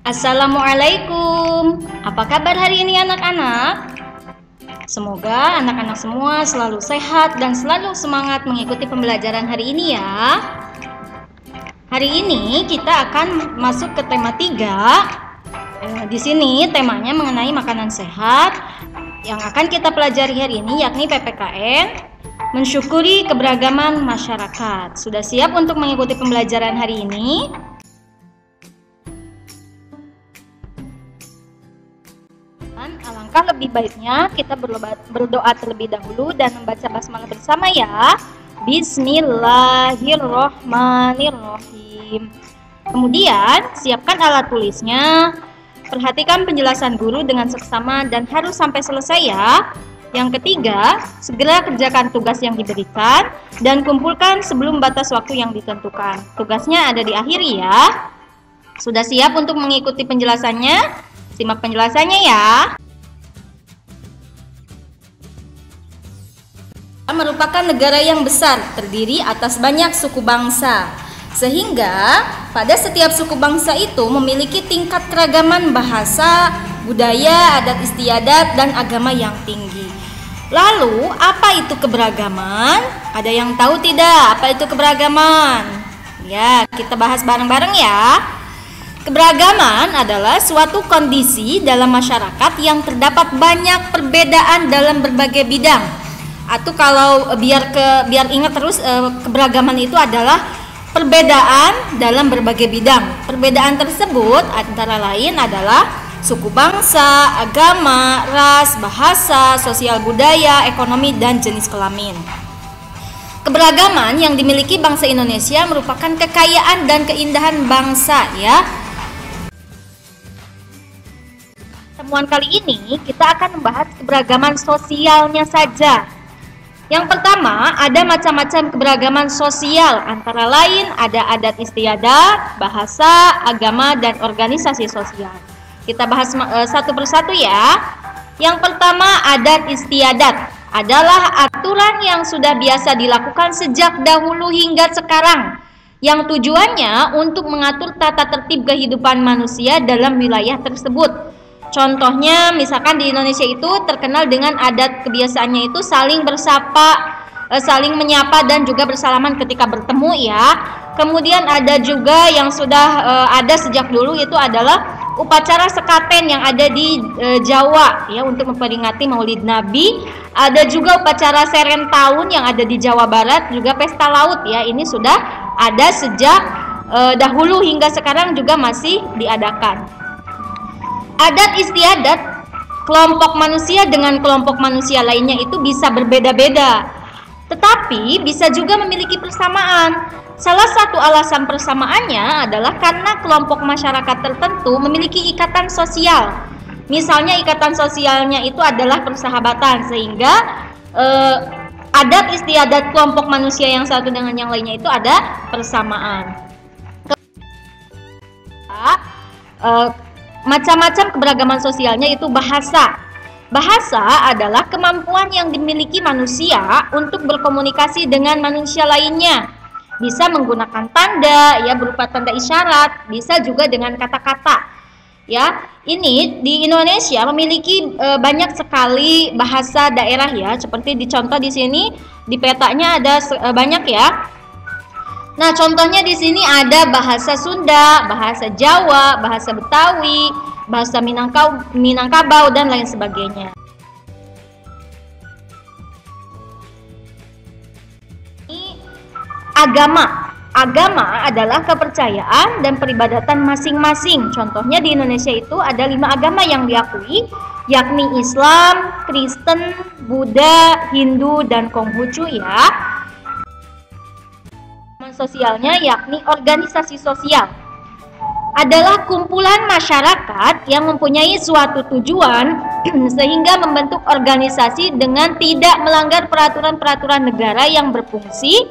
Assalamualaikum. Apa kabar hari ini anak-anak? Semoga anak-anak semua selalu sehat dan selalu semangat mengikuti pembelajaran hari ini ya. Hari ini kita akan masuk ke tema 3. Di sini temanya mengenai makanan sehat. Yang akan kita pelajari hari ini yakni PPKN, mensyukuri keberagaman masyarakat. Sudah siap untuk mengikuti pembelajaran hari ini? Alangkah lebih baiknya kita berdoa terlebih dahulu dan membaca basmalah bersama ya. Bismillahirrohmanirrohim. Kemudian siapkan alat tulisnya. Perhatikan penjelasan guru dengan seksama dan harus sampai selesai ya. Yang ketiga, segera kerjakan tugas yang diberikan dan kumpulkan sebelum batas waktu yang ditentukan. Tugasnya ada di akhir ya. Sudah siap untuk mengikuti penjelasannya? Simak penjelasannya ya. Merupakan negara yang besar, terdiri atas banyak suku bangsa. Sehingga pada setiap suku bangsa itu memiliki tingkat keragaman bahasa, budaya, adat istiadat, dan agama yang tinggi. Lalu, apa itu keberagaman? Ada yang tahu tidak apa itu keberagaman? Ya, kita bahas bareng-bareng ya. Keberagaman adalah suatu kondisi dalam masyarakat yang terdapat banyak perbedaan dalam berbagai bidang. Atau kalau biar ingat terus, keberagaman itu adalah perbedaan dalam berbagai bidang. Perbedaan tersebut antara lain adalah suku bangsa, agama, ras, bahasa, sosial budaya, ekonomi, dan jenis kelamin. Keberagaman yang dimiliki bangsa Indonesia merupakan kekayaan dan keindahan bangsa ya. Pertemuan kali ini kita akan membahas keberagaman sosialnya saja. Yang pertama, ada macam-macam keberagaman sosial, antara lain ada adat istiadat, bahasa, agama, dan organisasi sosial. Kita bahas satu persatu ya. Yang pertama, adat istiadat adalah aturan yang sudah biasa dilakukan sejak dahulu hingga sekarang, yang tujuannya untuk mengatur tata tertib kehidupan manusia dalam wilayah tersebut. Contohnya misalkan di Indonesia itu terkenal dengan adat kebiasaannya itu saling bersapa, saling menyapa dan juga bersalaman ketika bertemu ya. Kemudian ada juga yang sudah ada sejak dulu itu adalah upacara sekaten yang ada di Jawa ya untuk memperingati Maulid Nabi. Ada juga upacara Serentahun yang ada di Jawa Barat, juga pesta laut ya. Ini sudah ada sejak dahulu hingga sekarang juga masih diadakan. Adat istiadat kelompok manusia dengan kelompok manusia lainnya itu bisa berbeda-beda, tetapi bisa juga memiliki persamaan. Salah satu alasan persamaannya adalah karena kelompok masyarakat tertentu memiliki ikatan sosial. Misalnya ikatan sosialnya itu adalah persahabatan, sehingga adat istiadat kelompok manusia yang satu dengan yang lainnya itu ada persamaan. Macam-macam keberagaman sosialnya itu bahasa. Bahasa adalah kemampuan yang dimiliki manusia untuk berkomunikasi dengan manusia lainnya. Bisa menggunakan tanda ya berupa tanda isyarat, bisa juga dengan kata-kata. Ya, ini di Indonesia memiliki banyak sekali bahasa daerah ya, seperti dicontoh di sini di petanya ada banyak ya. Nah, contohnya di sini ada bahasa Sunda, bahasa Jawa, bahasa Betawi, bahasa Minangkabau, dan lain sebagainya. Ini agama. Agama adalah kepercayaan dan peribadatan masing-masing. Contohnya di Indonesia itu ada 5 agama yang diakui, yakni Islam, Kristen, Buddha, Hindu, dan Konghucu ya. Sosialnya yakni organisasi sosial adalah kumpulan masyarakat yang mempunyai suatu tujuan sehingga membentuk organisasi dengan tidak melanggar peraturan-peraturan negara yang berfungsi.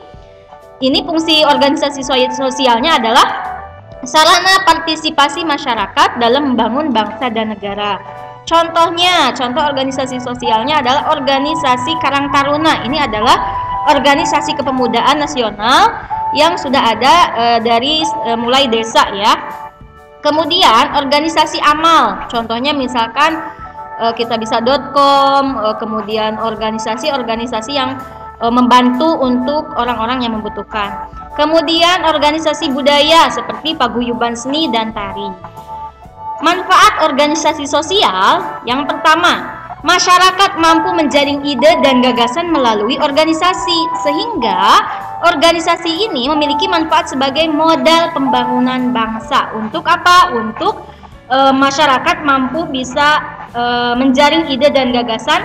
Ini fungsi organisasi sosialnya adalah sarana partisipasi masyarakat dalam membangun bangsa dan negara. Contohnya, contoh organisasi sosialnya adalah organisasi Karang Taruna. Ini adalah organisasi kepemudaan nasional yang sudah ada dari mulai desa ya. Kemudian organisasi amal, contohnya misalkan kitabisa.com, kemudian organisasi-organisasi yang membantu untuk orang-orang yang membutuhkan. Kemudian organisasi budaya seperti paguyuban seni dan tari. Manfaat organisasi sosial yang pertama, masyarakat mampu menjaring ide dan gagasan melalui organisasi, sehingga organisasi ini memiliki manfaat sebagai modal pembangunan bangsa. Untuk apa? Untuk masyarakat mampu bisa menjaring ide dan gagasan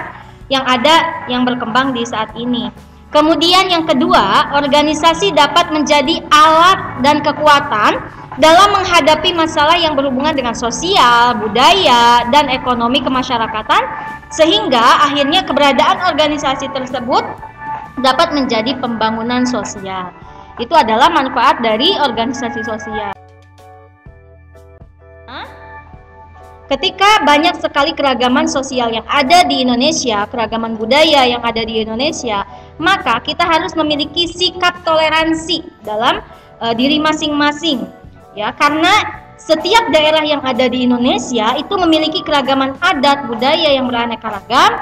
yang ada yang berkembang di saat ini. Kemudian yang kedua, organisasi dapat menjadi alat dan kekuatan dalam menghadapi masalah yang berhubungan dengan sosial, budaya, dan ekonomi kemasyarakatan, sehingga akhirnya keberadaan organisasi tersebut dapat menjadi pembangunan sosial. Itu adalah manfaat dari organisasi sosial. Ketika banyak sekali keragaman sosial yang ada di Indonesia, keragaman budaya yang ada di Indonesia, maka kita harus memiliki sikap toleransi dalam diri masing-masing. Ya, karena setiap daerah yang ada di Indonesia itu memiliki keragaman adat budaya yang beraneka ragam.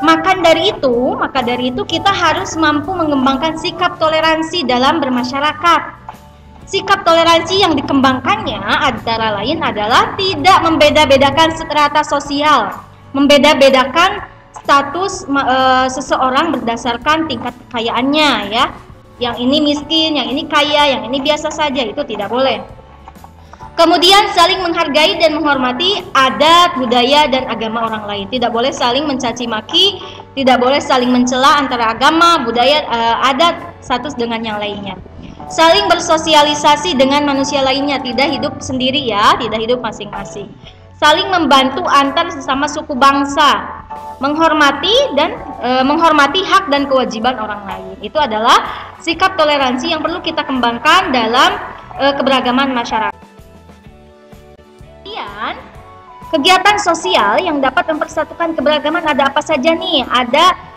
Maka dari itu kita harus mampu mengembangkan sikap toleransi dalam bermasyarakat. Sikap toleransi yang dikembangkannya antara lain adalah tidak membeda-bedakan strata sosial, membeda-bedakan status seseorang berdasarkan tingkat kekayaannya, ya. Yang ini miskin, yang ini kaya, yang ini biasa saja, itu tidak boleh. Kemudian saling menghargai dan menghormati adat, budaya, dan agama orang lain. Tidak boleh saling mencaci maki, tidak boleh saling mencela antara agama, budaya, adat satu dengan yang lainnya. Saling bersosialisasi dengan manusia lainnya, tidak hidup sendiri ya, tidak hidup masing-masing. Saling membantu antar sesama suku bangsa, menghormati hak dan kewajiban orang lain. Itu adalah sikap toleransi yang perlu kita kembangkan dalam keberagaman masyarakat. Kemudian kegiatan sosial yang dapat mempersatukan keberagaman ada apa saja nih? Ada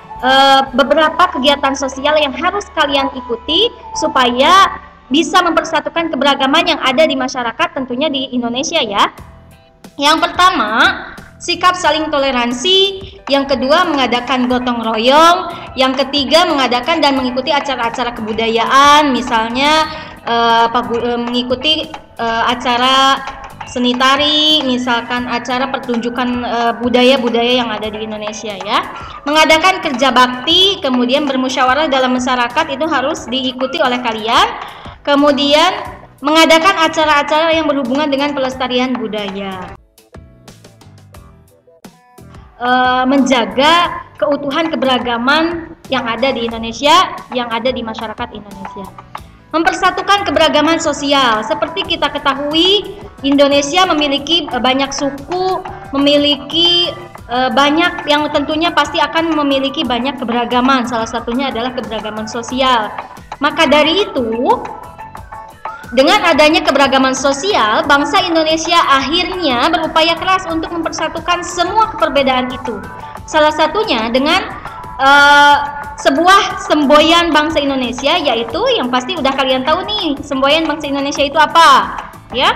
beberapa kegiatan sosial yang harus kalian ikuti supaya bisa mempersatukan keberagaman yang ada di masyarakat, tentunya di Indonesia ya. Yang pertama, sikap saling toleransi. Yang kedua, mengadakan gotong royong. Yang ketiga, mengadakan dan mengikuti acara-acara kebudayaan, misalnya mengikuti acara seni tari, misalkan acara pertunjukan budaya-budaya yang ada di Indonesia ya. Mengadakan kerja bakti, kemudian bermusyawarah dalam masyarakat, itu harus diikuti oleh kalian. Kemudian mengadakan acara-acara yang berhubungan dengan pelestarian budaya. Menjaga keutuhan keberagaman yang ada di Indonesia, yang ada di masyarakat Indonesia. Mempersatukan keberagaman sosial. Seperti kita ketahui, Indonesia memiliki banyak suku, memiliki banyak yang tentunya pasti akan memiliki banyak keberagaman. Salah satunya adalah keberagaman sosial. Maka dari itu, dengan adanya keberagaman sosial, bangsa Indonesia akhirnya berupaya keras untuk mempersatukan semua perbedaan itu. Salah satunya dengan sebuah semboyan bangsa Indonesia, yaitu yang pasti udah kalian tahu nih, semboyan bangsa Indonesia itu apa? Ya,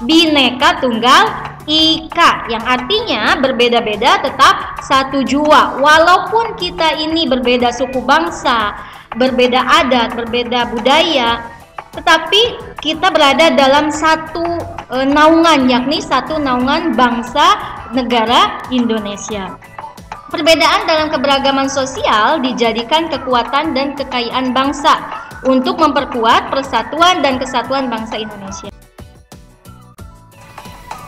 Bhinneka Tunggal Ika, yang artinya berbeda-beda tetap satu jua. Walaupun kita ini berbeda suku bangsa, berbeda adat, berbeda budaya, tetapi kita berada dalam satu naungan, yakni satu naungan bangsa negara Indonesia. Perbedaan dalam keberagaman sosial dijadikan kekuatan dan kekayaan bangsa untuk memperkuat persatuan dan kesatuan bangsa Indonesia.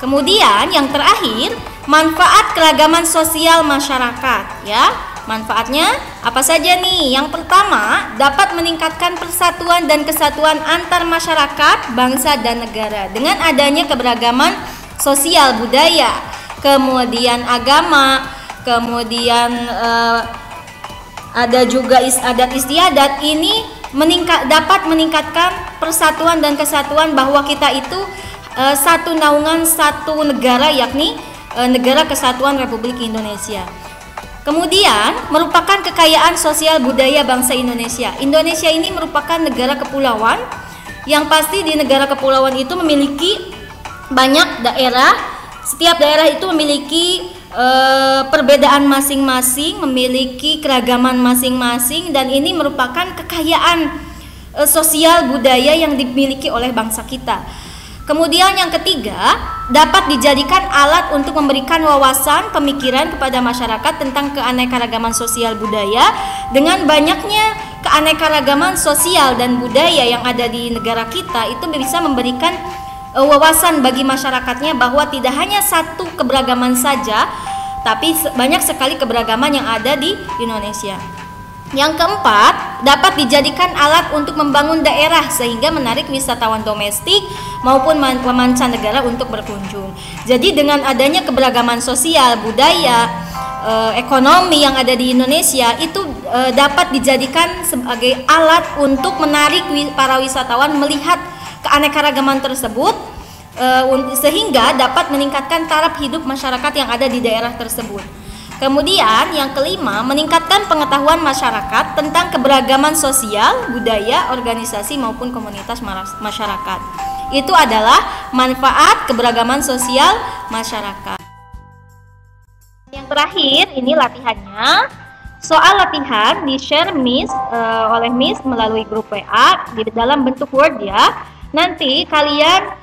Kemudian yang terakhir, manfaat keragaman sosial masyarakat ya. Manfaatnya apa saja nih? Yang pertama, dapat meningkatkan persatuan dan kesatuan antar masyarakat, bangsa dan negara dengan adanya keberagaman sosial budaya, kemudian agama, kemudian ada juga adat istiadat. Ini dapat meningkatkan persatuan dan kesatuan bahwa kita itu satu naungan satu negara, yakni Negara Kesatuan Republik Indonesia. Kemudian merupakan kekayaan sosial budaya bangsa Indonesia. Indonesia ini merupakan negara kepulauan yang pasti di negara kepulauan itu memiliki banyak daerah. Setiap daerah itu memiliki perbedaan masing-masing, memiliki keragaman masing-masing, dan ini merupakan kekayaan sosial budaya yang dimiliki oleh bangsa kita. Kemudian yang ketiga, dapat dijadikan alat untuk memberikan wawasan pemikiran kepada masyarakat tentang keanekaragaman sosial budaya. Dengan banyaknya keanekaragaman sosial dan budaya yang ada di negara kita, itu bisa memberikan wawasan bagi masyarakatnya bahwa tidak hanya satu keberagaman saja, tapi banyak sekali keberagaman yang ada di Indonesia. Yang keempat, dapat dijadikan alat untuk membangun daerah sehingga menarik wisatawan domestik maupun mancanegara untuk berkunjung. Jadi dengan adanya keberagaman sosial, budaya, ekonomi yang ada di Indonesia itu dapat dijadikan sebagai alat untuk menarik para wisatawan melihat keanekaragaman tersebut, sehingga dapat meningkatkan taraf hidup masyarakat yang ada di daerah tersebut. Kemudian yang kelima, meningkatkan pengetahuan masyarakat tentang keberagaman sosial, budaya, organisasi maupun komunitas masyarakat. Itu adalah manfaat keberagaman sosial masyarakat. Yang terakhir, ini latihannya. Soal latihan di-share oleh Miss melalui grup WA di dalam bentuk Word ya. Nanti kalian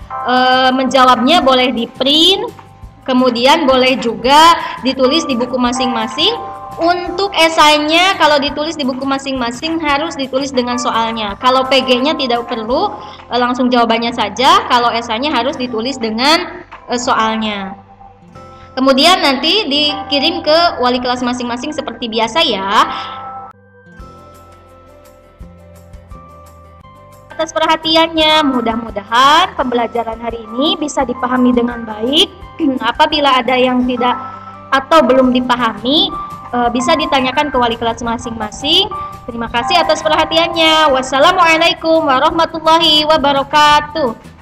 menjawabnya boleh di print, kemudian boleh juga ditulis di buku masing-masing. Untuk esainya kalau ditulis di buku masing-masing harus ditulis dengan soalnya. Kalau PG-nya tidak perlu, langsung jawabannya saja. Kalau esainya harus ditulis dengan soalnya. Kemudian nanti dikirim ke wali kelas masing-masing seperti biasa ya. Atas perhatiannya, mudah-mudahan pembelajaran hari ini bisa dipahami dengan baik. Apabila ada yang tidak atau belum dipahami, bisa ditanyakan ke wali kelas masing-masing. Terima kasih atas perhatiannya. Wassalamualaikum warahmatullahi wabarakatuh.